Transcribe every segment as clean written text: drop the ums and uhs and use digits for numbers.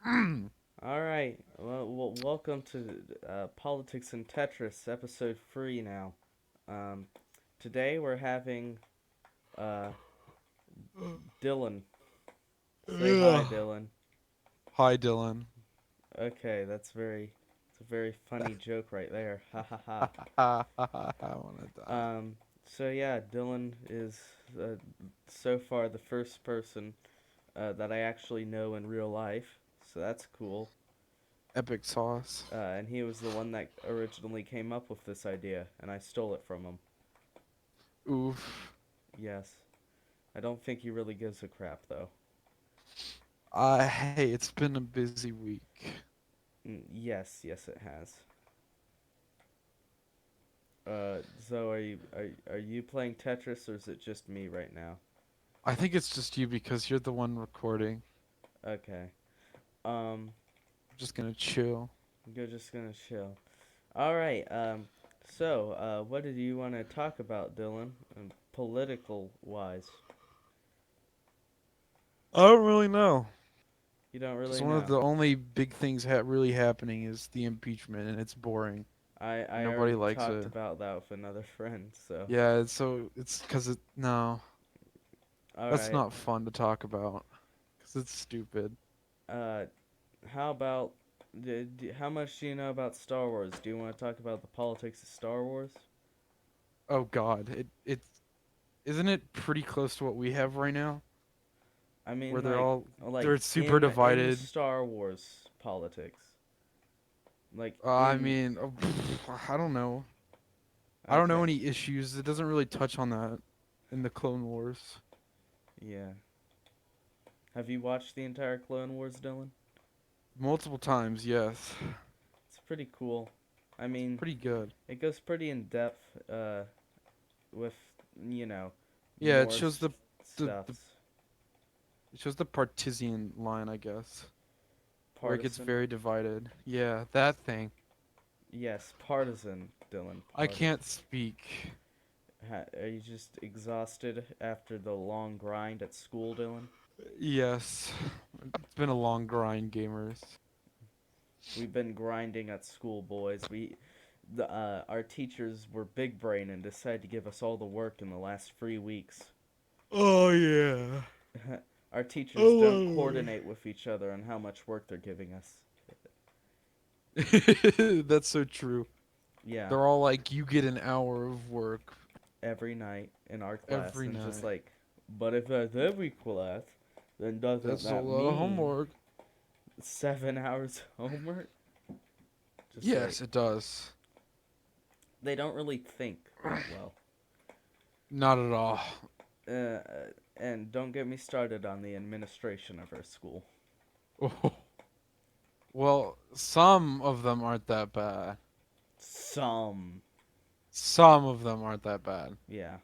All right. Well, welcome to Politics and Tetris, episode 3 now. Um, Today we're having uh, Dylan. Say hi, Yeah. Dylan. Hi, Dylan. Okay, it's a very funny joke right there. Ha ha ha. I wanna die. So yeah, Dylan is uh, so far the first person that I actually know in real life, so that's cool. Epic sauce. And he was the one that originally came up with this idea, and I stole it from him. Oof. Yes. I don't think he really gives a crap, though. Hey, it's been a busy week. Yes, yes, it has. So are you playing Tetris or is it just me right now? I think it's just you because you're the one recording. Okay. Um, I'm just gonna chill. you're just gonna chill. All right. What did you want to talk about, Dylan? Political wise, I don't really know. you don't Because really one of know. the only big things really happening is the impeachment, and it's boring. I Nobody already likes talked it. about that with another friend. So, Yeah, it's because it no, all that's right. not fun to talk about. Because it's stupid. Uh, how about how much do you know about Star Wars? Do you want to talk about the politics of Star Wars? Oh God, it's isn't it pretty close to what we have right now, I where mean, they're all like they're super in divided. Star Wars politics, like I in mean, I don't know. I don't know okay, any issues. It doesn't really touch on that in the Clone Wars. yeah. Have you watched the entire Clone Wars, Dylan? Multiple times, yes. It's pretty cool. I It's mean, pretty good. it goes pretty in depth with you know Yeah, it more shows the stuffs. it shows the partisan line, I guess, where it gets Partisan. very divided. Yeah, that thing. Yes, partisan, Dylan. I can't Partisan. speak. Are you just exhausted after the long grind at school, Dylan? Yes, it's been a long grind, gamers. We've been grinding at school, boys. Our teachers were big brain and decided to give us all the work in the last 3 weeks. Oh yeah. Our teachers don't Oh. coordinate with each other on how much work they're giving us. That's so true. Yeah, They're all like, you get an hour of work every night in our class, every and just night. like, but if that's every class, then doesn't That's a that lot of mean homework. 7 hours homework? Just like Yes, it does. they don't really think that well. Not at all. Uh, and don't get me started on the administration of our school. Well, some of them aren't that bad. Some, Some of them aren't that bad. yeah,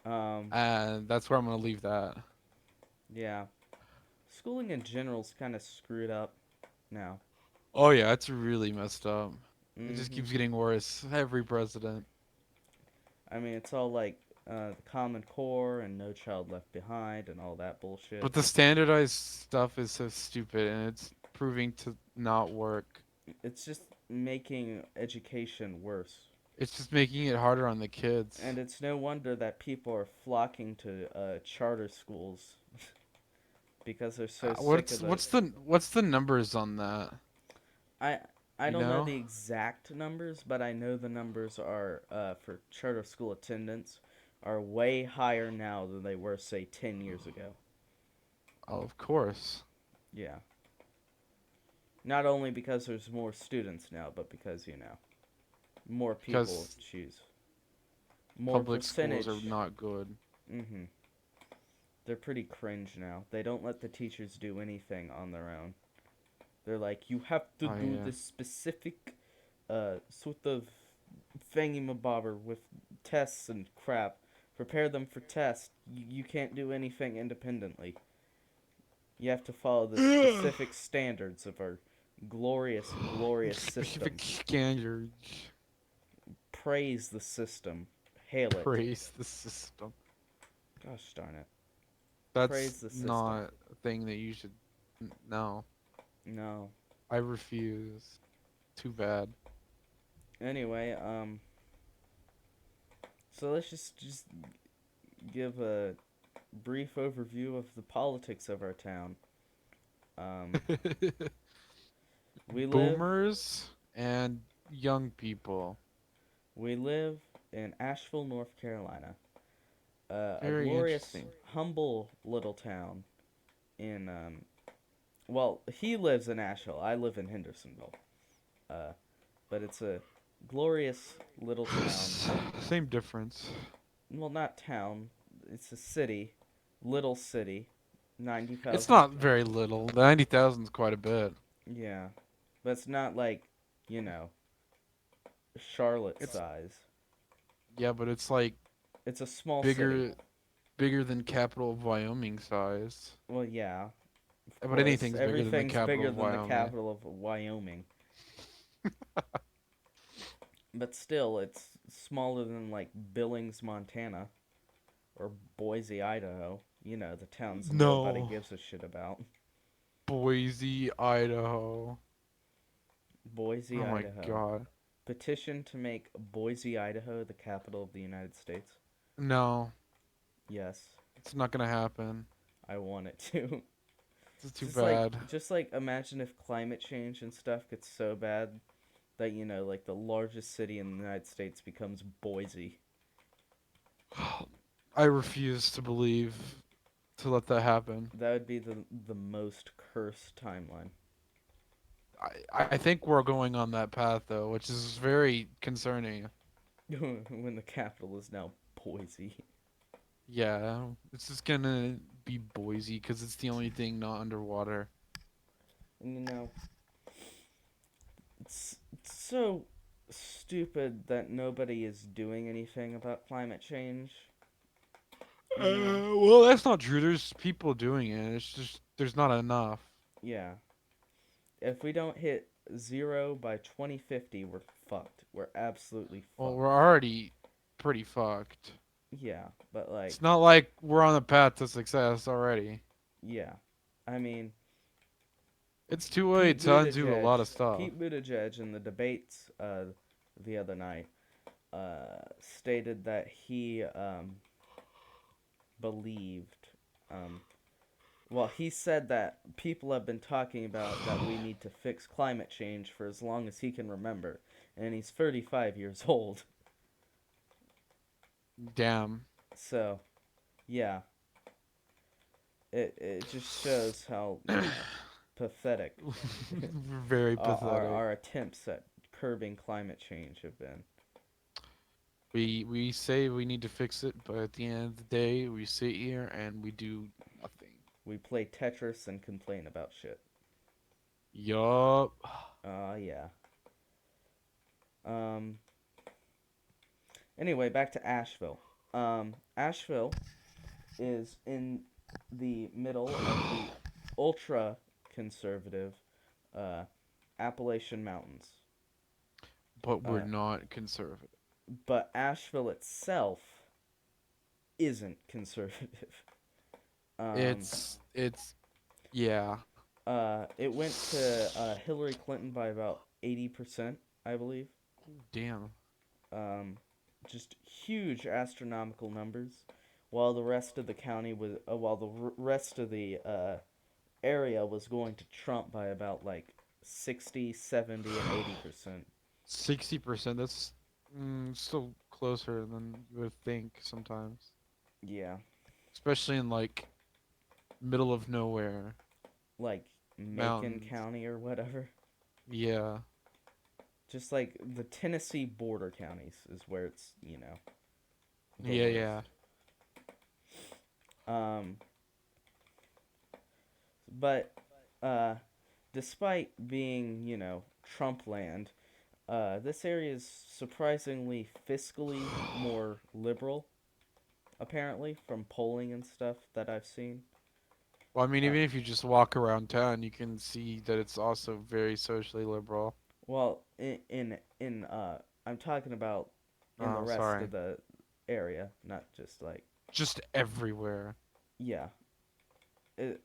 um, And that's where I'm going to leave that. yeah. Schooling in general's kind of screwed up now. Oh, yeah, it's really messed up. It just Mm-hmm. keeps getting worse. Every president. I mean, it's all like the Common Core and No Child Left Behind and all that bullshit. But the standardized stuff is so stupid and it's proving to not work. It's just making education worse. It's just making it harder on the kids. And it's no wonder that people are flocking to charter schools because they're so sick of What's the. what's the numbers on that? I I You don't know know? the exact numbers, but I know the numbers are for charter school attendance are way higher now than they were say 10 years ago. Oh, of course. Yeah. Not only because there's more students now, but because more people Because choose. More public schools are percentage. not good. Mm-hmm. They're pretty cringe now. They don't let the teachers do anything on their own. They're like, you have to Oh do yeah. this specific sort of thingy-mabobber with tests and crap. Prepare them for tests. You can't do anything independently. You have to follow the specific standards of our glorious, glorious Specific system. standards. Praise the system. Hail it. Praise the system. Gosh darn it. That's Praise the system. not a thing that you should. No, No. I refuse. Too bad. Anyway, so let's just give a brief overview of the politics of our town. Um, we live Boomers and young people. we live in Asheville, North Carolina, a Very glorious, interesting. humble little town. In well, he lives in Asheville. I live in Hendersonville. Uh, but it's a glorious little town. Same difference. Well, not town. It's a city, little city, ninety It's thousand. not very little. The 90,000 is quite a bit. Yeah, but it's not like you know Charlotte It's size. yeah, but it's like It's a small city. bigger bigger than capital of Wyoming size. Well, yeah, of But course. anything's bigger than the Everything's capital bigger of than the Wyoming. capital of Wyoming. But still, it's smaller than like Billings, Montana, or Boise, Idaho. You know, the towns nobody No. gives a shit about. Boise, Idaho. Boise, Oh my Idaho. god. Petition to make Boise, Idaho the capital of the United States. No, Yes, it's not gonna happen. I want it to. It's too just like bad. just like imagine if climate change and stuff gets so bad that like the largest city in the United States becomes Boise. I refuse to believe to let that happen. That would be the most cursed timeline. I think we're going on that path though, which is very concerning. When the capital is now Boise. Yeah, it's just gonna be Boise because it's the only thing not underwater. And it's so stupid that nobody is doing anything about climate change. Well, that's not true. There's people doing it. It's just there's not enough. Yeah. If we don't hit zero by 2050, we're fucked. We're absolutely Well, fucked. we're already pretty fucked. Yeah, but like, It's not like we're on the path to success already. yeah. I mean, It's too late Pete to undo a Buttigieg, lot of stuff. Pete Buttigieg in the debates the other night stated that he believed well, he said that people have been talking about that we need to fix climate change for as long as he can remember, and he's 35 years old. Damn. So, yeah, it just shows how pathetic Very our pathetic. our attempts at curbing climate change have been. We say we need to fix it, but at the end of the day, we sit here and we do nothing. We play Tetris and complain about shit. Yup. Yeah. Um. Anyway, back to Asheville. Asheville is in the middle of the ultra conservative uh, Appalachian Mountains. But we're Uh, not conservative. but Asheville itself isn't conservative. Um, It's yeah. it went to Hillary Clinton by about 80%, I believe. Damn. Um, just huge astronomical numbers. While the rest of the county was, while the rest of the area was going to Trump by about like 60, 70, and 80%. 60%. That's still closer than you would think sometimes, Yeah, especially in like middle of nowhere like Macon mountains. County or whatever. Yeah. Just like the Tennessee border counties is where it's, the Yeah, yeah. worst. Um, but despite being, Trump land, this area is surprisingly fiscally more liberal, apparently, from polling and stuff that I've seen. Well, I mean, Uh, even if you just walk around town, you can see that it's also very socially liberal. well, I'm talking about in the Oh, rest sorry. of the area, not just like Just everywhere. yeah. It,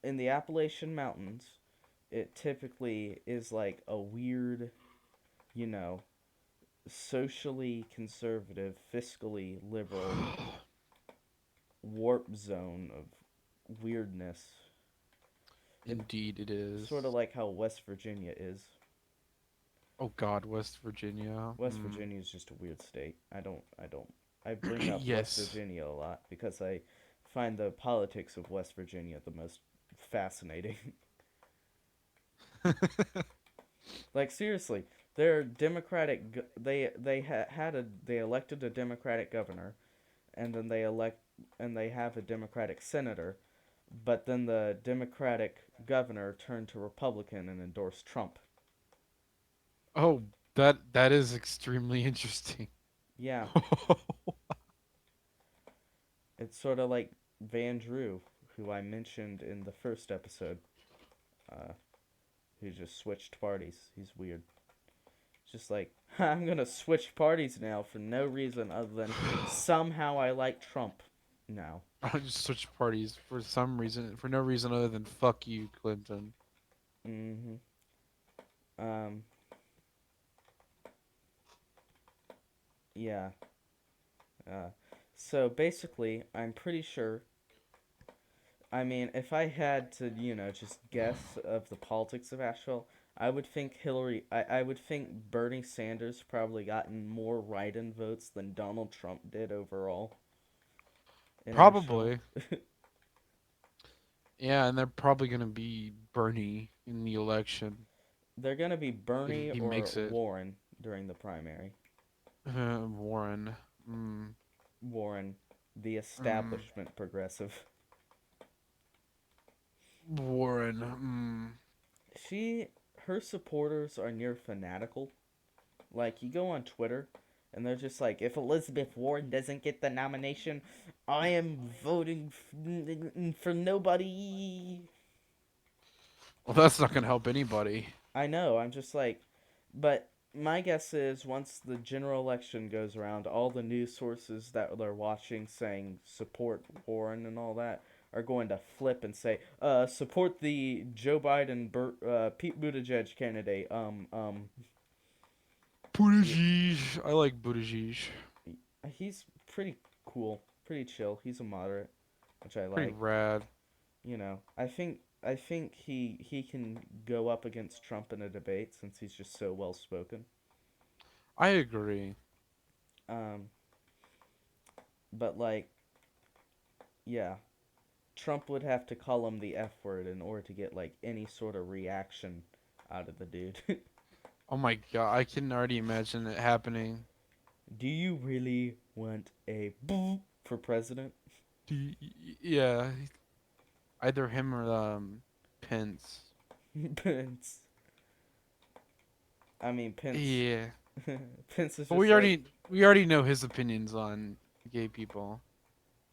in the Appalachian Mountains, it typically is like a weird, you know, socially conservative, fiscally liberal warp zone of weirdness. It's Indeed, it is. sort of like how West Virginia is. Oh God, West Virginia. West Virginia is just a weird state. I bring up West Yes. Virginia a lot because I find the politics of West Virginia the most fascinating. Like seriously, they're Democratic. They elected a Democratic governor, and then they have a Democratic senator, but then the Democratic governor turned to Republican and endorsed Trump. Oh, that is extremely interesting. Yeah, it's sort of like Van Drew, who I mentioned in the first episode, uh, who just switched parties. He's weird. It's just like, I'm gonna switch parties now for no reason other than somehow I like Trump now. I just switch parties for some reason, for no reason other than fuck you, Clinton. Mm-hmm. Um, yeah. Uh, so basically, I'm pretty sure. I mean, if I had to, just guess of the politics of Asheville, I would think I would think Bernie Sanders probably gotten more write-in votes than Donald Trump did overall in Asheville. Probably. Yeah, and they're probably gonna be Bernie in the election They're gonna be if Bernie he or makes it. Warren during the primary. Warren. Mm, Warren, the mm, establishment progressive. Warren. Mm. She, her supporters are near fanatical. Like, you go on Twitter, and they're just like, if Elizabeth Warren doesn't get the nomination, I am voting for nobody. Well, that's not gonna help anybody. I know, I'm just like, but my guess is once the general election goes around, all the news sources that they're watching saying support Warren and all that are going to flip and say, support the Joe Biden, Pete Buttigieg candidate. Yeah, Buttigieg. I like Buttigieg. he's pretty cool, pretty chill. He's a moderate, which I Pretty like. rad. I think he can go up against Trump in a debate since he's just so well spoken. I agree. Um, but like, yeah, Trump would have to call him the F word in order to get like any sort of reaction out of the dude. Oh my God, I can already imagine it happening. Do you really want a boo for president? Yeah, either him or Pence. Pence. I mean Pence. Yeah, Pence is but just like, we already know his opinions on gay people.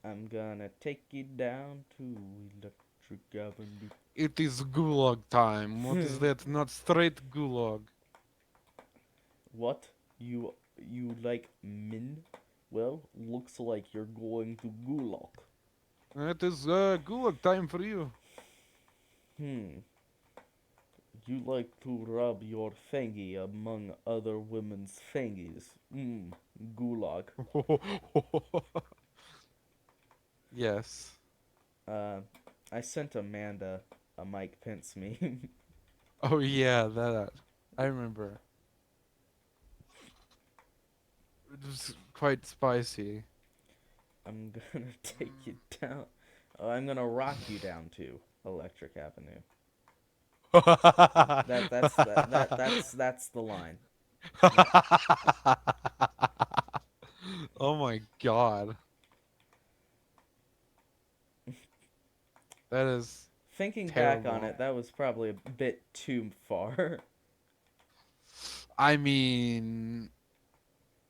I'm gonna take you down to Electric Avenue. It is gulag time. What is that? Not straight gulag. What? You like men? Well, looks like you're going to Gulag. It is gulag time for you. Hmm. You like to rub your fangy among other women's fangies. Gulag. Yes. Uh, I sent Amanda a Mike Pence meme. Oh yeah, that I remember. It was quite spicy. I'm gonna take you down. Oh, I'm gonna rock you down to Electric Avenue. That's the line. Yeah. Oh my God. That is Thinking back on terrible. it, that was probably a bit too far. I mean,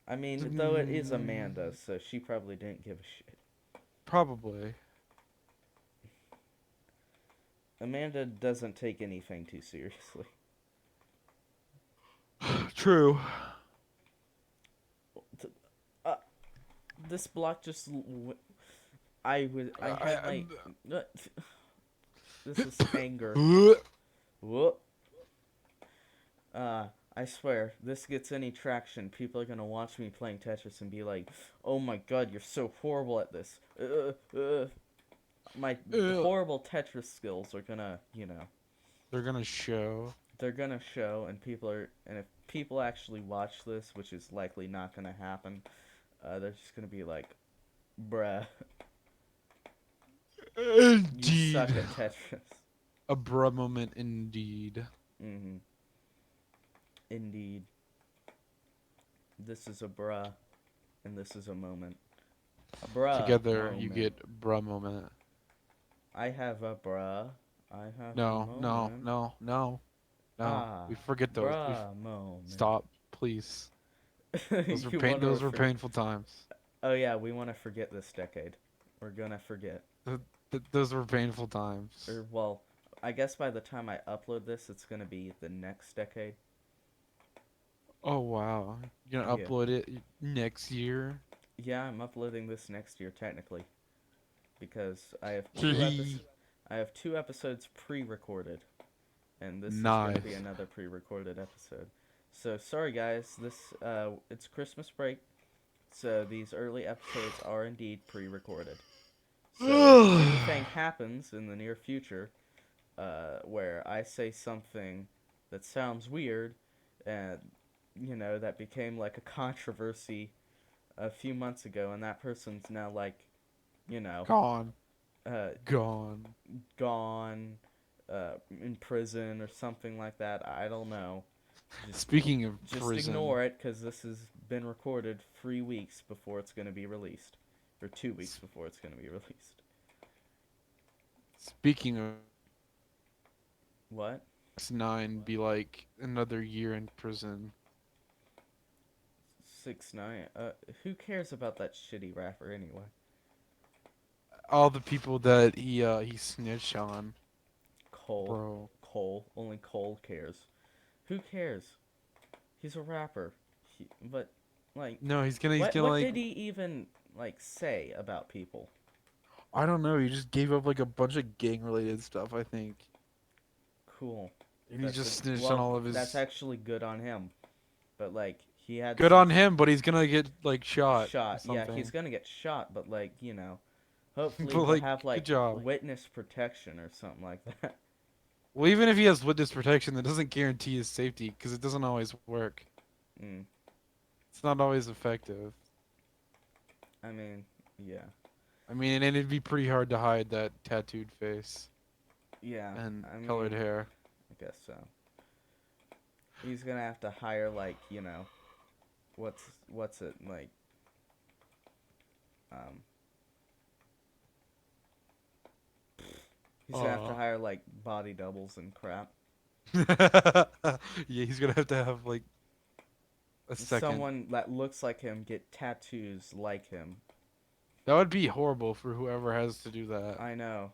I mean, though it is mm, Amanda, so she probably didn't give a shit. probably. Amanda doesn't take anything too seriously. True. Uh, this block just. I I, had I, my. Uh, This is anger. Whoop. Uh, I swear, this gets any traction, people are gonna watch me playing Tetris and be like, "Oh my God, you're so horrible at this." My horrible Tetris skills are gonna, They're gonna show. they're gonna show, and if people actually watch this, which is likely not gonna happen, they're just gonna be like, "Bruh, you suck Indeed. at Tetris." A bruh moment indeed. Mm-hmm. Indeed. This is a bruh, and this is a moment. A bruh Together you moment. get bruh moment. I have a bruh. I have a No, no, moment. no, no, no. Ah, We forget those. bruh moment. Stop, please. Those were You want to those were painful times. Oh yeah, we want to forget this decade. We're gonna forget. Those were painful times. Or well, I guess by the time I upload this, it's gonna be the next decade. Oh wow. You're gonna Yeah. upload it next year? Yeah, I'm uploading this next year technically, because Nice. I have 2 episodes pre-recorded, and this is gonna be another pre-recorded episode. So sorry guys, it's Christmas break, so these early episodes are indeed pre-recorded. So if anything happens in the near future, where I say something that sounds weird, and that became like a controversy a few months ago, and that person's now like, you know, Gone. uh, Gone. gone, in prison or something like that. I don't know. Just Speaking of just prison. ignore it, because this has been recorded 3 weeks before it's going to be released, or 2 weeks before it's going to be released. Speaking of What? 9 be like another year in prison. 6ix9ine. Who cares about that shitty rapper anyway? All the people that he snitched on, Cole. bro. Cole. Only Cole cares. Who cares? He's a rapper. But like, No, he's what gonna what like, did he even like say about people? I don't know, he just gave up like a bunch of gang related stuff, I think. Cool. And he just snitched on Well, all of that's his. actually good on him. But like, he had Good some on him, but he's gonna get like shot or shot. Yeah, he's something. gonna get shot. But like, hopefully But he'll like, have good like job. witness protection or something like that. Well, even if he has witness protection, that doesn't guarantee his safety because it doesn't always work. Mm. It's not always effective. I mean, yeah. I mean, and it'd be pretty hard to hide that tattooed face Yeah. and I colored mean, hair. I guess so. He's gonna have to hire like, what's it like? Um, he's gonna have to hire like body doubles and crap. Yeah, he's gonna have like a second. Someone that looks like him get tattoos like him. That would be horrible for whoever has to do that. I know.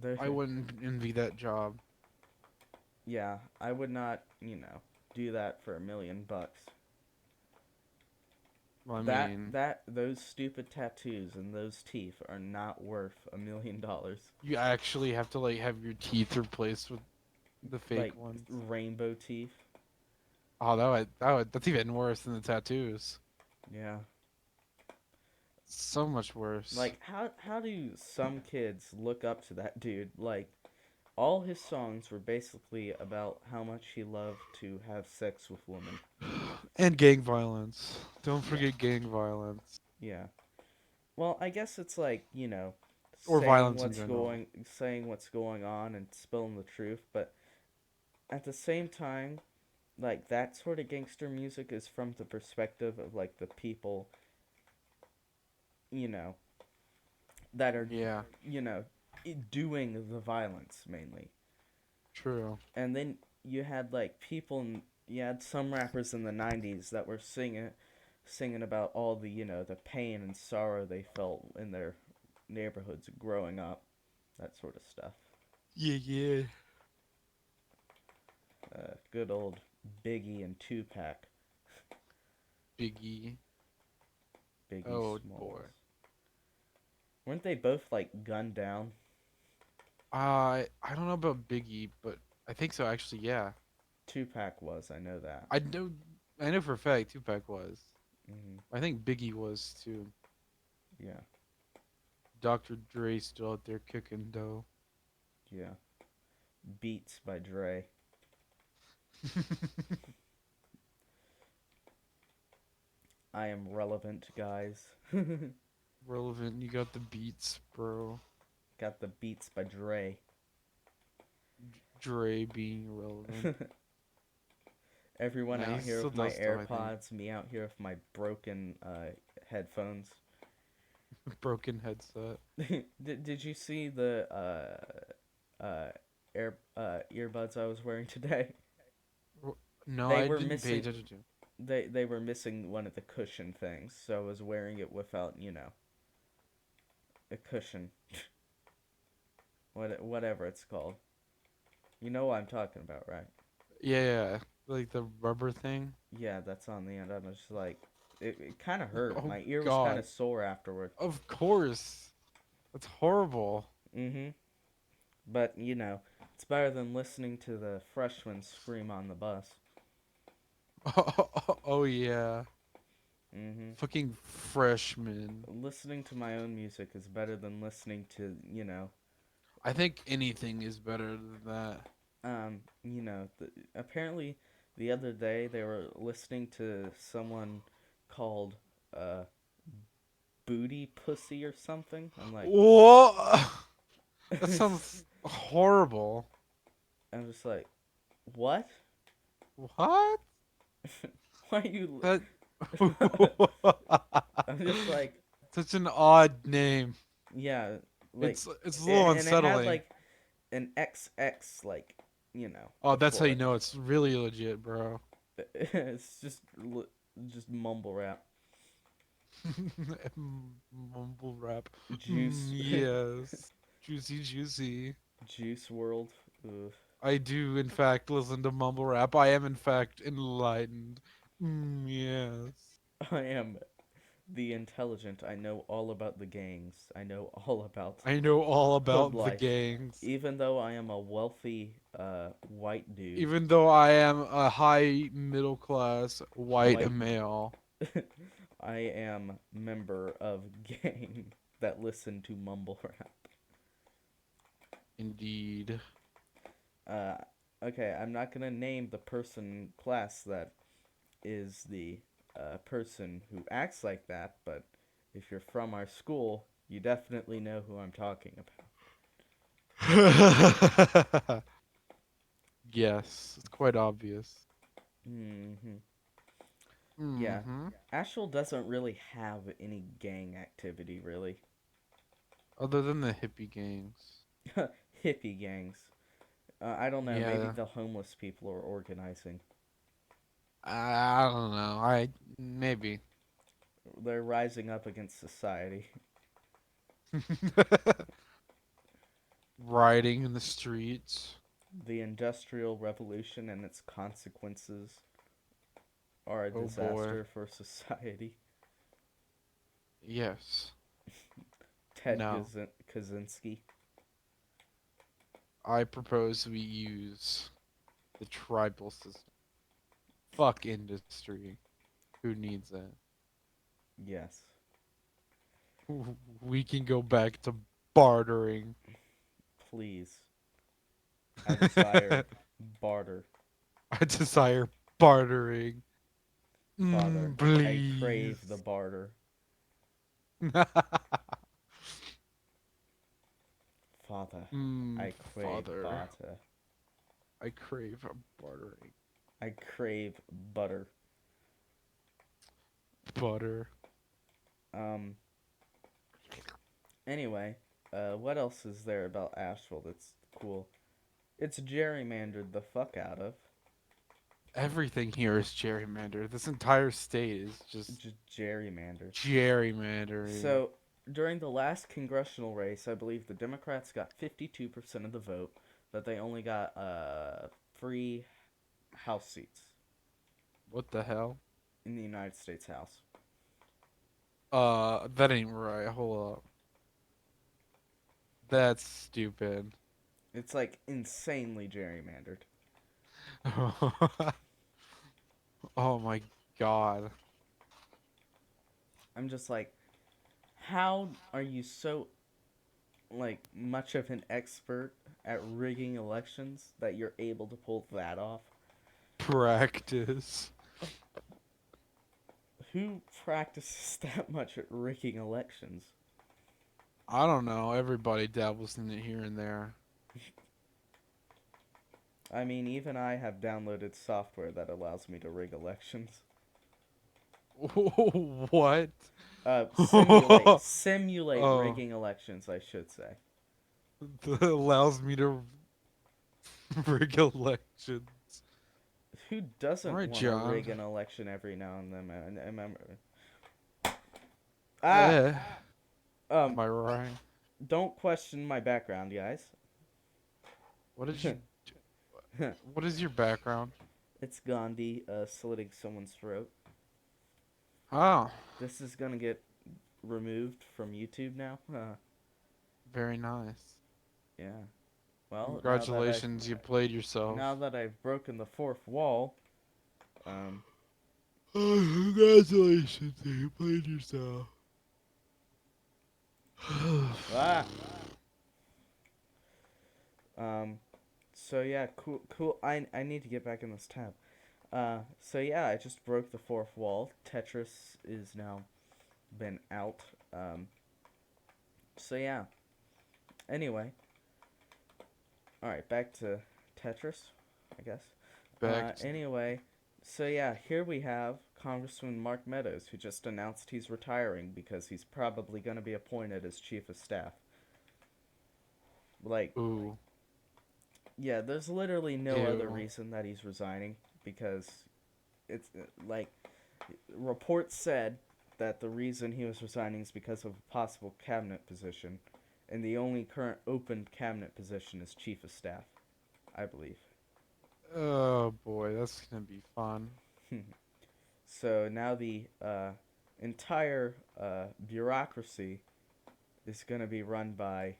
They're, I wouldn't envy that job. yeah, I would not, do that for $1,000,000. Well, I That mean, that those stupid tattoos and those teeth are not worth $1,000,000. you actually have to like have your teeth replaced with the Like fake ones. rainbow teeth. Oh, that's even worse than the tattoos. Yeah. So much worse. Like how do some kids look up to that dude? Like all his songs were basically about how much he loved to have sex with women. And gang violence. Don't Yeah. forget gang violence. Yeah. Well, I guess it's like, Or violence in general. saying what's going on and spilling the truth, but at the same time, like that sort of gangster music is from the perspective of like the people, you know, that are, Yeah, you know, doing the violence mainly. true. And then you had like you had some rappers in the 90s that were singing about all the, the pain and sorrow they felt in their neighborhoods growing up, that sort of stuff. Yeah, yeah. Good old Biggie and Tupac. Biggie. Biggie Oh Smalls. boy. Weren't they both like gunned down? I don't know about Biggie, but I think so actually. Yeah, Tupac was, I know that. I know. I know for a fact Tupac was. Hmm. I think Biggie was too. Yeah, Dr. Dre still out there kicking dough. yeah. Beats by Dre. I am relevant, guys. Relevant. You got the beats, bro. Got the Beats by Dre. Dre being irrelevant. Everyone Nah, he out here still with my does stuff, I think. AirPods, me out here with my broken headphones. Broken headset. Did you see the earbuds I was wearing today? No, They I were didn't pay missing attention to. they were missing one of the cushion things, so I was wearing it without, a cushion. Whatever it's called. You know what I'm talking about, right? Yeah, yeah, like the rubber thing. Yeah, that's on the end. I'm just like it kind of hurt. Oh My ear was kind God. of sore afterward. Of course. That's horrible. Mhm. But, it's better than listening to the freshmen scream on the bus. Oh yeah. Mhm. Fucking freshman. Listening to my own music is better than listening to, I think anything is better than that. apparently the other day they were listening to someone called uh Booty Pussy or something. I'm like, Whoa! That I'm sounds horrible. just like, what? What? Why are you? That I'm just like, such an odd name. yeah, like, It's a little and it had unsettling. like an XX, like, Oh, that's how before you it. know it's really legit, bro. It's just mumble rap. Mumble rap. Juice, Yes. Juicy, juicy. Juice World. Ugh. I do, in fact, listen to mumble rap. I am, in fact, enlightened. Yes. I am the intelligent. I know all about the gangs. I know all about I know all hood about the life. gangs. Even though I am a wealthy white dude, Even though I am a high middle class white white male. I am member of gang that listen to mumble rap. Indeed. Uh, okay, I'm not gonna name the person class that is the person who acts like that, but if you're from our school, you definitely know who I'm talking about. Yes, it's quite obvious. Hmm. Yeah, Mm-hmm. Asheville doesn't really have any gang activity, really. Other than the hippie gangs. Hippie gangs. I don't know. Maybe Yeah. the homeless people are organizing. I don't know. I maybe. They're rising up against society. Riding in the streets. The Industrial Revolution and its consequences are a Oh boy. disaster for society. Yes. Ted No. Kaczynski. I propose we use the tribal system. Fuck industry. Who needs that? Yes. We can go back to bartering. Please. I desire barter. I desire bartering. Father, I crave the Please. barter. Father, I crave Father, barter. I crave bartering. I crave butter. Butter. Um, anyway, what else is there about Asheville that's cool? It's gerrymandered the fuck out of. Everything here is gerrymandered. This entire state is just Just gerrymandered. gerrymandering. So, during the last congressional race, I believe the Democrats got 52% of the vote, but they only got 3 House seats What the hell? in the United States House. That ain't right. Hold up. That's stupid. It's like insanely gerrymandered. Oh my god. I'm just like, how are you so like much of an expert at rigging elections that you're able to pull that off? Practice. Who practices that much at rigging elections? I don't know. Everybody dabbles in it here and there. I mean, even I have downloaded software that allows me to rig elections. What? Simulate Oh, rigging elections, I should say. that allows me to rig elections. Who All doesn't right, want to John. rig an election every now and then? Man? I remember. Ah, Eh, um, am I right? don't question my background, guys. What did you? What is your background? It's Gandhi slitting someone's throat. Oh, This is gonna get removed from YouTube now. very nice. Yeah. Well, Congratulations, you played yourself. now that I've broken the fourth wall, um, Oh, congratulations, you played yourself. ah, um, so yeah, cool. I need to get back in this tab. So yeah, I just broke the fourth wall. Tetris is now been out. Um, so yeah. Anyway, all right, back to Tetris, I guess. Back to Anyway, so yeah, here we have Congressman Mark Meadows, who just announced he's retiring because he's probably going to be appointed as chief of staff. Like, ooh, yeah, there's literally no other ew. reason that he's resigning because it's like reports said that the reason he was resigning is because of a possible cabinet position, and the only current open cabinet position is chief of staff, I believe. Oh boy, that's gonna be fun. So now the entire bureaucracy is going to be run by,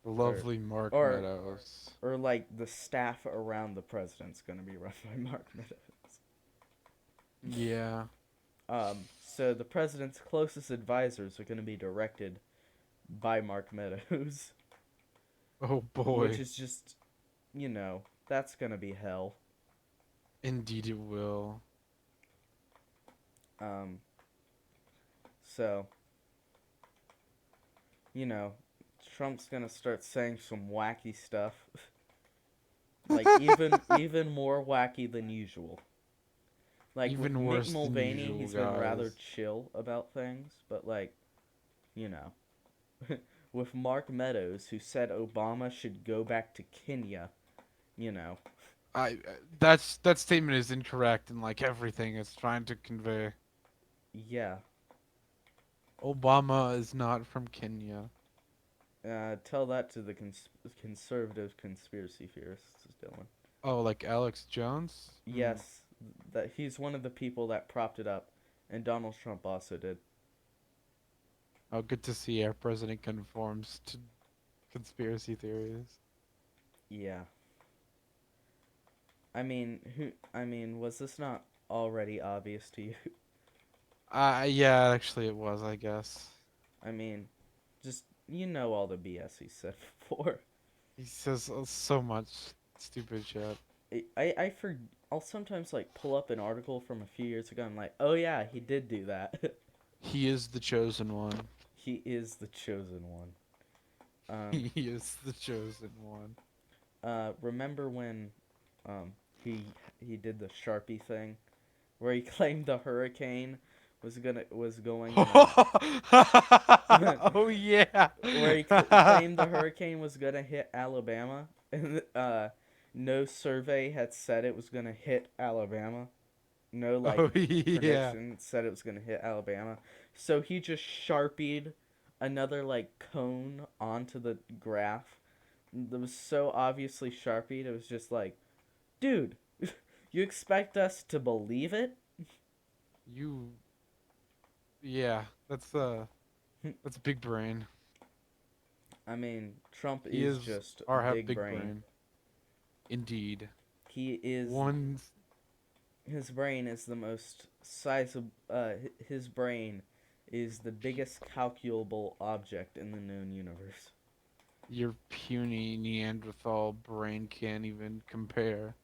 or, Lovely Mark or, Meadows. or like the staff around the president's going to be run by Mark Meadows. Yeah. So the president's closest advisors are going to be directed by Mark Meadows, Oh which boy. is just, that's going to be hell. Indeed it will. Um, so, you know, Trump's going to start saying some wacky stuff, like even more wacky than usual. Like with Even Mick worse than Mulvaney, usual, he's been rather guys. chill about things, but like, you know, with Mark Meadows, who said Obama should go back to Kenya, you know, I that statement is incorrect in like everything it's trying to convey. yeah. Obama is not from Kenya. Tell that to the conservative conspiracy theorists, Dylan. Oh, like Alex Jones? Hmm. Yes, that he's one of the people that propped it up, and Donald Trump also did. Oh, good to see our president conforms to conspiracy theories. Yeah. I mean, who? I mean, was this not already obvious to you? Yeah, actually it was, I guess. I mean, just all the BS he said before. He says so much stupid shit. I'll sometimes like pull up an article from a few years ago. And I'm like, oh yeah, he did do that. He is the chosen one. He is the chosen one. Um, He is the chosen one. remember when, um, he he did the Sharpie thing, where he claimed the hurricane was going in a Oh yeah. where he claimed the hurricane was gonna hit Alabama, and no survey had said it was gonna hit Alabama. No like Oh yeah. prediction said it was gonna hit Alabama. So he just sharpied another like cone onto the graph. That was so obviously sharpied. It was just like, dude, you expect us to believe it? You yeah, that's big brain. I mean, Trump He is is just our have big big brain. brain. Indeed. He is. One. His brain is the most sizable. His brain is the biggest calculable object in the known universe. Your puny Neanderthal brain can't even compare.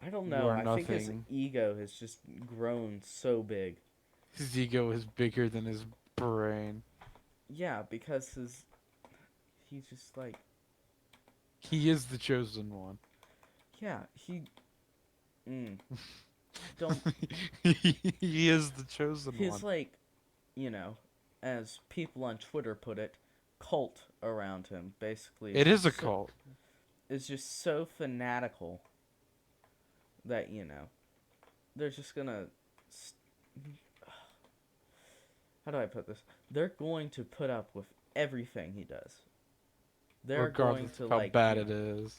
I don't You know. are I think his nothing. ego has just grown so big. His ego is bigger than his brain. Yeah, because he's just like, He is the chosen one. yeah, mm, don't He is the chosen his one. like, you know, as people on Twitter put it, cult around him basically It is a cult. is just so fanatical that they're just gonna. How do I put this? They're going to put up with everything he does. They're going Regardless to of how like bad it is.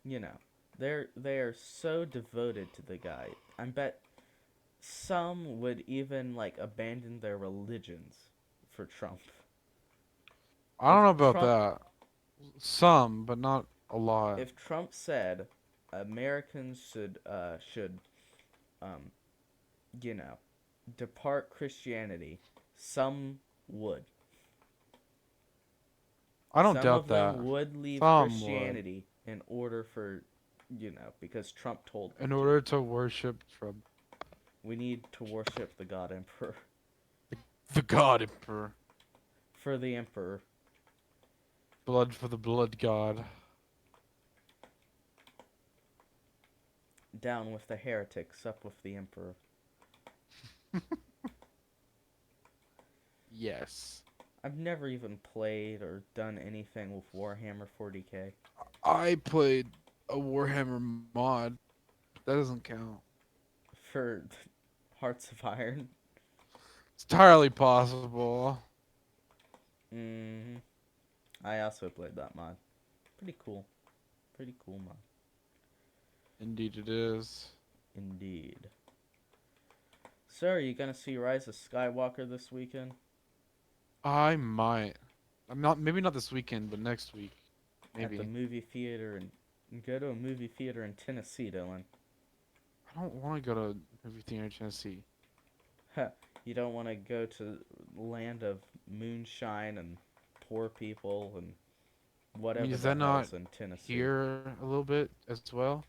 you know, they are so devoted to the guy. I bet some would even like abandon their religions for Trump. I If don't know about Trump that. Some, but not a lot. if Trump said Americans should um you know depart Christianity, some would. I don't Some doubt of that. them would leave Some would. Christianity in order for because Trump told them In to. order to worship Trump. We need to worship the God Emperor. The God Emperor. For the Emperor. Blood for the blood god. Down with the heretics, up with the Emperor. Yes. I've never even played or done anything with Warhammer 40k. I played a Warhammer mod. That doesn't count. For Hearts of Iron. It's entirely possible. hmm I also played that mod. Pretty cool. Pretty cool mod. Indeed it is. Indeed. So, are you gonna see Rise of Skywalker this weekend? I might. I'm not. Maybe not this weekend, but next week. At the Maybe. movie theater and go to a movie theater in Tennessee, Dylan. I don't want to go to movie theater in Tennessee. You don't want to go to land of moonshine and poor people and I mean, whatever is the that not hell's in Tennessee. here a little bit as well?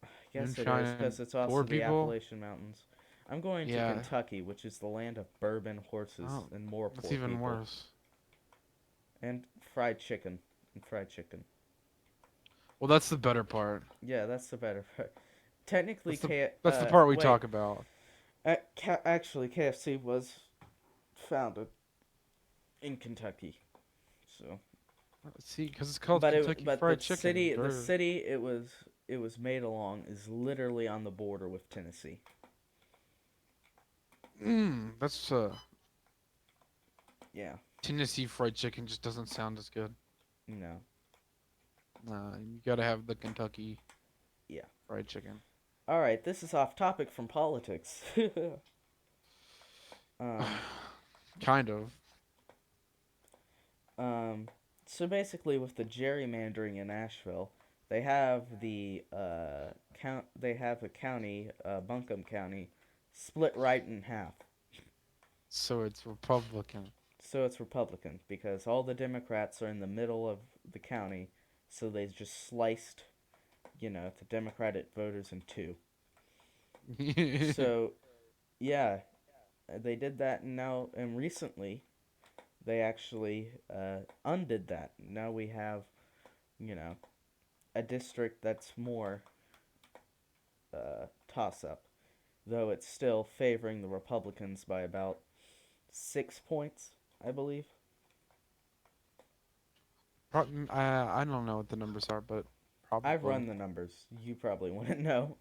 I guess it Moonshine is and because it's poor also the people? Appalachian Mountains. I'm going to Yeah. Kentucky, which is the land of bourbon horses Oh, and more that's poor even people. worse. And fried chicken. And fried chicken. Well, that's the better part. Yeah, that's the better part. Technically, That's the part we wait. talk about. Actually, KFC was founded in Kentucky. So, See, because it's called Kentucky but Fried Chicken. the Durr. city it was made along is literally on the border with Tennessee. That's Yeah. Tennessee Fried Chicken just doesn't sound as good. No. Nah, you gotta have the Kentucky Yeah. Fried Chicken. All right, this is off topic from politics. um, Kind of. so basically, with the gerrymandering in Asheville, they have They have a county, Buncombe County, split right in half. So it's Republican. So it's Republican because all the Democrats are in the middle of the county, so they just sliced, the Democratic voters in two. So, yeah, they did that, and recently they actually undid that. Now we have, you know, a district that's more toss up, though it's still favoring the Republicans by about 6 points, I believe. I don't know what the numbers are, but I've probably. run the numbers. You probably wouldn't know.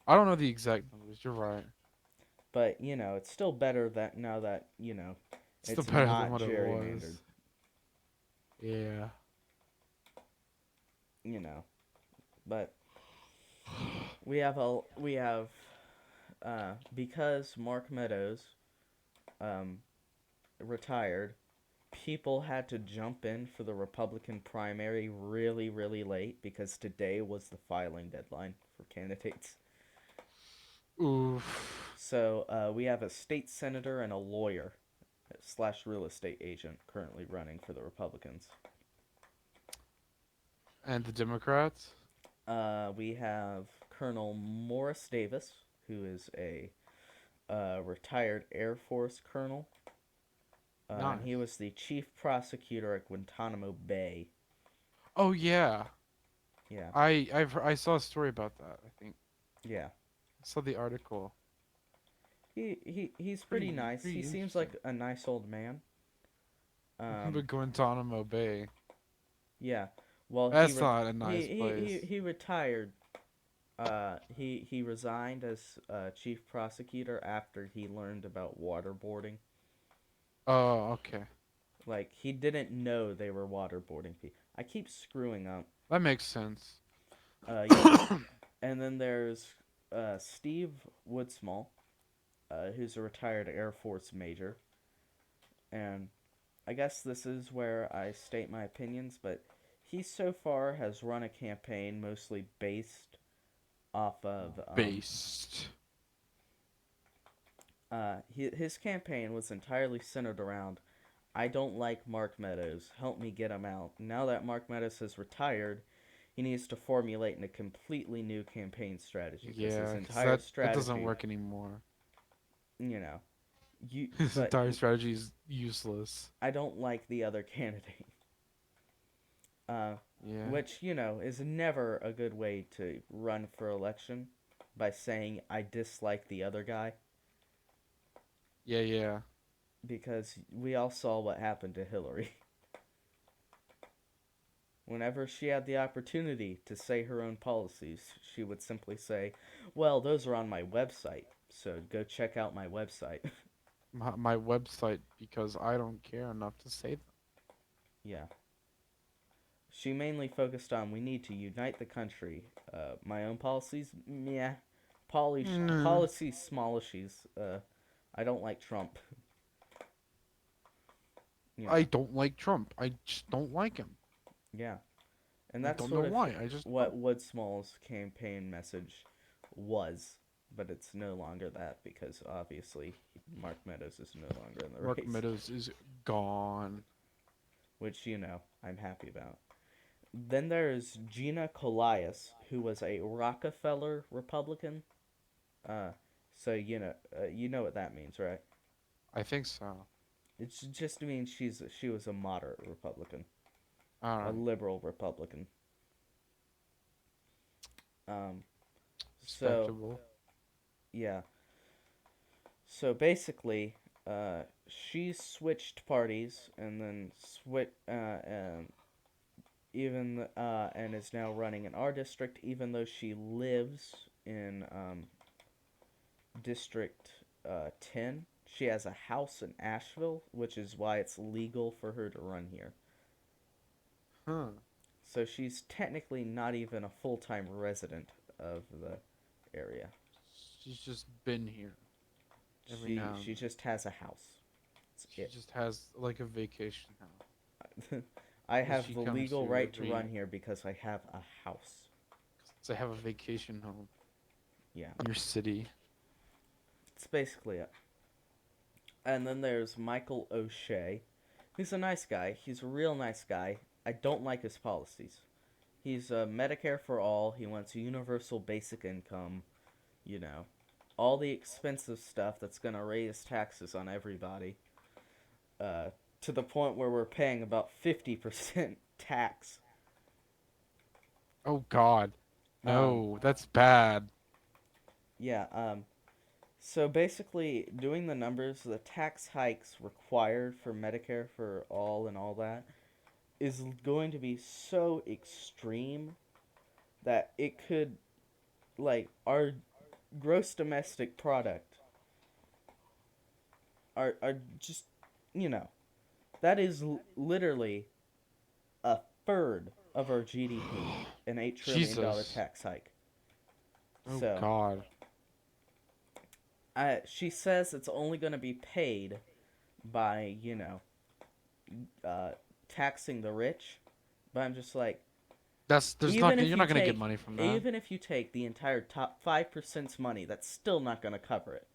I don't know the exact numbers. You're right. But, it's still better that now that, Still it's better than not what it gerrymandered. was. Yeah. You know. But we have because Mark Meadows retired, people had to jump in for the Republican primary really, really late because today was the filing deadline for candidates. Oof. So we have a state senator and a lawyer slash real estate agent currently running for the Republicans. And the Democrats? We have Colonel Morris Davis, who is a retired Air Force colonel, and he Nice. was the chief prosecutor at Guantanamo Bay. Oh yeah. Yeah, I saw a story about that, I think. yeah. I saw the article. He's pretty Pretty nice. He pretty seems interesting. like a nice old man. But Guantanamo Bay. Yeah. Well, That's not a nice place. he retired. He resigned as chief prosecutor after he learned about waterboarding. Oh, okay. Like he didn't know they were waterboarding people. I keep screwing up. That makes sense. Yeah. And then there's Steve Woodsmall, who's a retired Air Force major. And I guess this is where I state my opinions, but he so far has run a campaign mostly based off of Based. his campaign was entirely centered around I don't like Mark Meadows. Help me get him out. Now that Mark Meadows has retired, he needs to formulate a completely new campaign strategy because his Yeah, because entire that doesn't strategy, work anymore. you know, you His but entire strategy is useless. I don't like the other candidate. Uh, Yeah. which is never a good way to run for election by saying I dislike the other guy Yeah, yeah. because we all saw what happened to Hillary. Whenever she had the opportunity to say her own policies, she would simply say, "Well, those are on my website, so go check out my website." My website because I don't care enough to say them. Yeah. She mainly focused on we need to unite the country. My own policies, yeah. Mm, Policies, smallishies. I don't like Trump. You I know. don't like Trump. I just don't like him. Yeah. And I that's don't know sort of why. I just what don't. Woodsmall's campaign message was, but it's no longer that because obviously Mark Meadows is no longer in the Mark race, Meadows is gone. which I'm happy about. Then there's Gina Colias, who was a Rockefeller Republican. Uh, so you know what that means, right? I think so. It just means she was a moderate Republican, a Alright. liberal Republican. Um, so Respectable. yeah, so basically, she switched parties and then and is now running in our district, even though she lives in District 10. She has a house in Asheville, which is why it's legal for her to run here. Huh. So she's technically not even a full time resident of the area. She's just been here every now and She then. just has a house. That's She it. just has like a vacation house I that have she the comes legal to right to run every. here because I have a house. Cause I have a vacation home Yeah, in your city. it's basically it. And then there's Michael O'Shea. He's a nice guy. He's a real nice guy. I don't like his policies. He's Medicare for all. He wants universal basic income. You know, all the expensive stuff that's gonna raise taxes on everybody. Uh, to the point where we're paying about 50% tax. Oh God, Um, no, that's bad. yeah. So basically, doing the numbers, the tax hikes required for Medicare for all and all that is going to be so extreme that it could, like, our gross domestic product are just, you know, that is literally a third of our GDP, an $8 trillion Jesus. tax hike. Oh So, God. she says it's only going to be paid by, uh, taxing the rich, but I'm just like, There's even not if you're you not gonna get take money from that. even if you take the entire top 5%'s money, that's still not going to cover it.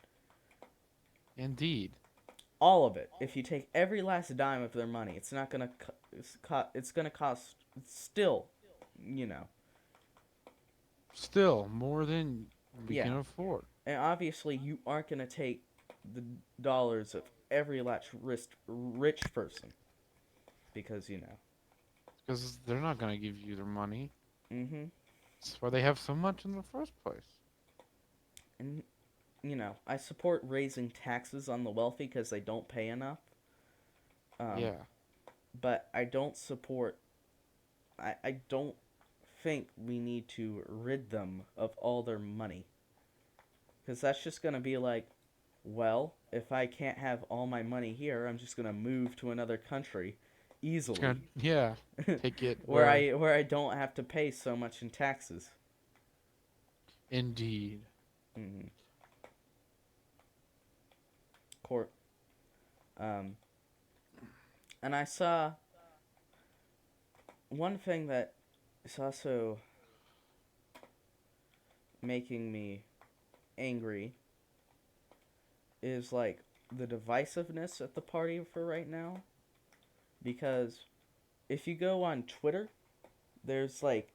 Indeed. All of it. If you take every last dime of their money, it's not going to it's going to cost still, you know. Still more than we Yeah. can afford. And obviously you aren't going to take the dollars of every last rich person because, you know. Because they're not gonna give you their money. Mhm. That's why they have so much in the first place. And you know, I support raising taxes on the wealthy because they don't pay enough. Um, Yeah. but I don't support. I don't think we need to rid them of all their money because that's just gonna be like, well, if I can't have all my money here, I'm just gonna move to another country It's gonna easily, yeah. Take it where where I don't have to pay so much in taxes. indeed. Mm-hmm. Court. Um, and I saw one thing that is also making me angry is like the divisiveness at the party for right now. Because if you go on Twitter, there's like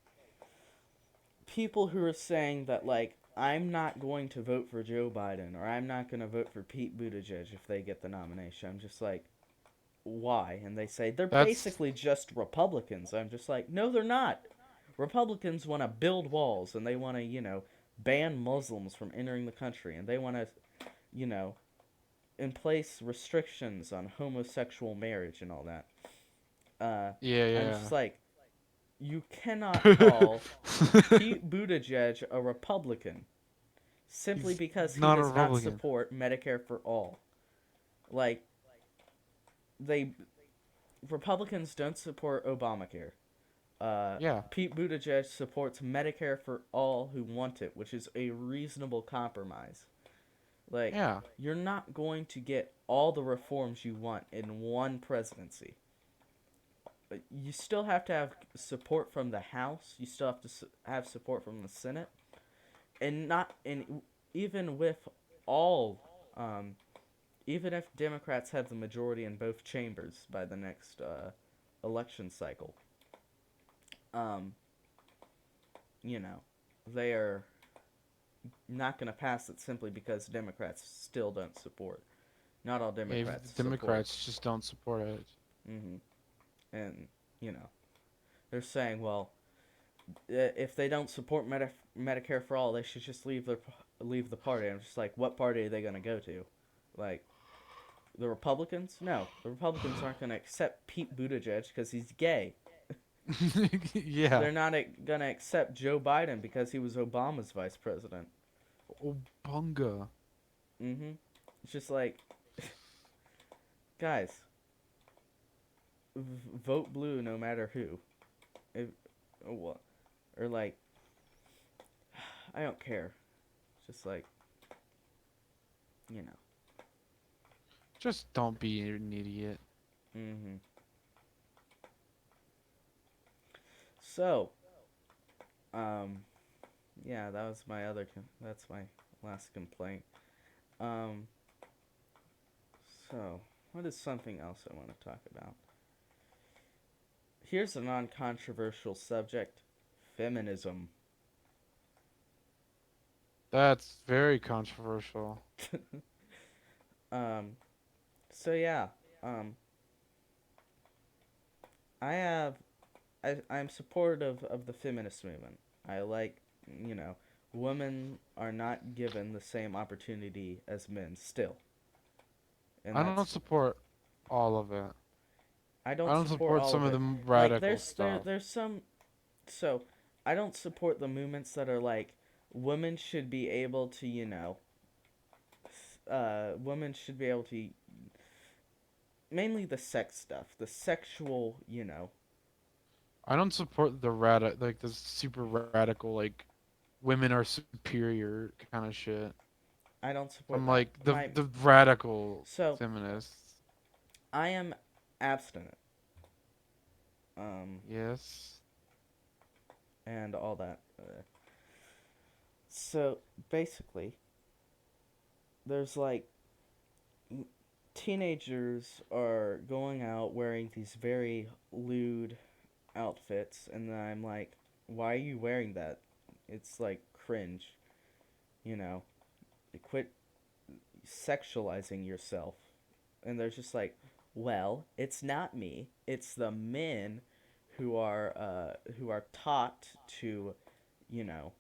people who are saying that like I'm not going to vote for Joe Biden or I'm not going to vote for Pete Buttigieg if they get the nomination. I'm just like, why? And they say they're That's basically just Republicans. I'm just like, no, they're not. Republicans want to build walls and they want to, you know, ban Muslims from entering the country and they want to, you know, in place restrictions on homosexual marriage and all that. I'm yeah, just like, you cannot yeah. call Pete Buttigieg a Republican simply He's because he not a does not Republican. support Medicare for all. Like, they Republicans don't support Obamacare. Yeah. Pete Buttigieg supports Medicare for all who want it, which is a reasonable compromise. Like, Yeah. you're not going to get all the reforms you want in one presidency. You still have to have support from the House. You still have to have support from the Senate, and not and even with all, um, even if Democrats have the majority in both chambers by the next election cycle, um, you know, they are not going to pass it simply because Democrats still don't support. Not all Yeah, even the Democrats support. Democrats just don't support it. Hmm. And you know, they're saying, well, if they don't support Medicare for all, they should just leave the party. I'm just like, what party are they going to go to? Like the Republicans? No, the Republicans aren't going to accept Pete Buttigieg because he's gay. Yeah. They're not going to accept Joe Biden because he was Obama's vice president. Obunga. Hmm. It's just like, guys, vote blue no matter who. If, or or like, I don't care. It's just like, you know. Just don't be an idiot. Hmm. So, um, yeah, that was my other. That's my last complaint. Um, so what is something else I want to talk about? Here's a non-controversial subject: feminism. That's very controversial. um, so yeah, um, I have, I'm supportive of the feminist movement. I like, you know, women are not given the same opportunity as men still, and I don't that's support all of it. I I don't don't support support all some of of it. the Like radical stuff. there's some so I don't support the movements that are like women should be able to, you know, women should be able to mainly the sex stuff, the sexual, you know. I don't support like the super radical like women are superior kind of shit I don't support from that. like the My the radical so feminists. I am abstinent. Um, Yes. and all that. So basically, there's like teenagers are going out wearing these very lewd outfits, and then I'm like, why are you wearing that? It's like cringe, you know. Quit sexualizing yourself. And they're just like, well, it's not me. It's the men who are taught to, you know,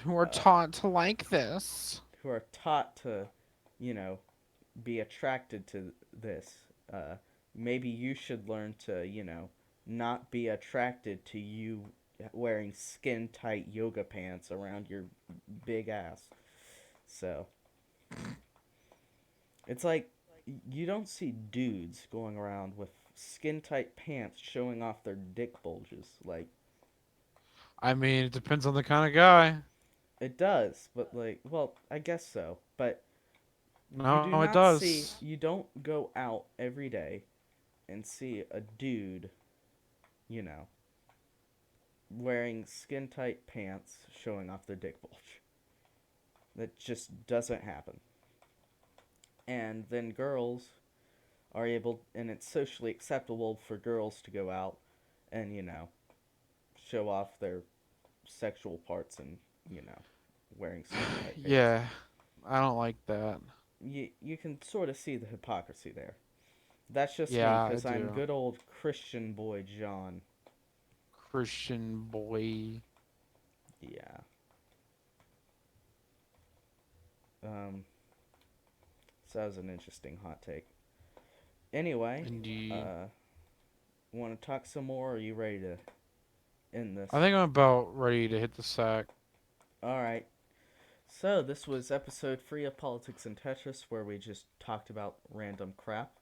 Who are uh, taught to like this. who are taught to, you know, be attracted to this. Uh, Maybe you should learn to, not be attracted to you wearing skin tight yoga pants around your big ass. So it's like you don't see dudes going around with skin tight pants showing off their dick bulges. Like I mean, it depends on the kind of guy. it does, but like, well, I guess so. But No, it does. you don't go out every day and see a dude, you know, wearing skin tight pants showing off their dick bulge. That just doesn't happen. And then girls are able, and it's socially acceptable for girls to go out and, show off their sexual parts and, you know, wearing skin tight pants. Yeah, I don't like that. You can sort of see the hypocrisy there. That's just me, Yeah, I because I'm do. good old Christian boy John. Christian boy. Yeah. Um, so that was an interesting hot take. Anyway, Indeed. want to talk some more, or are you ready to end this? I think I'm about ready to hit the sack. Alright. So, this was episode 3 of Politics and Tetris, where we just talked about random crap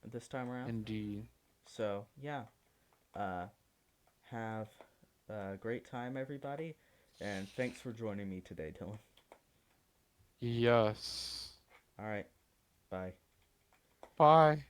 this time around. Indeed. So, yeah. Uh, have a great time, everybody. And thanks for joining me today, Dylan. Yes. Alright. Bye. Bye.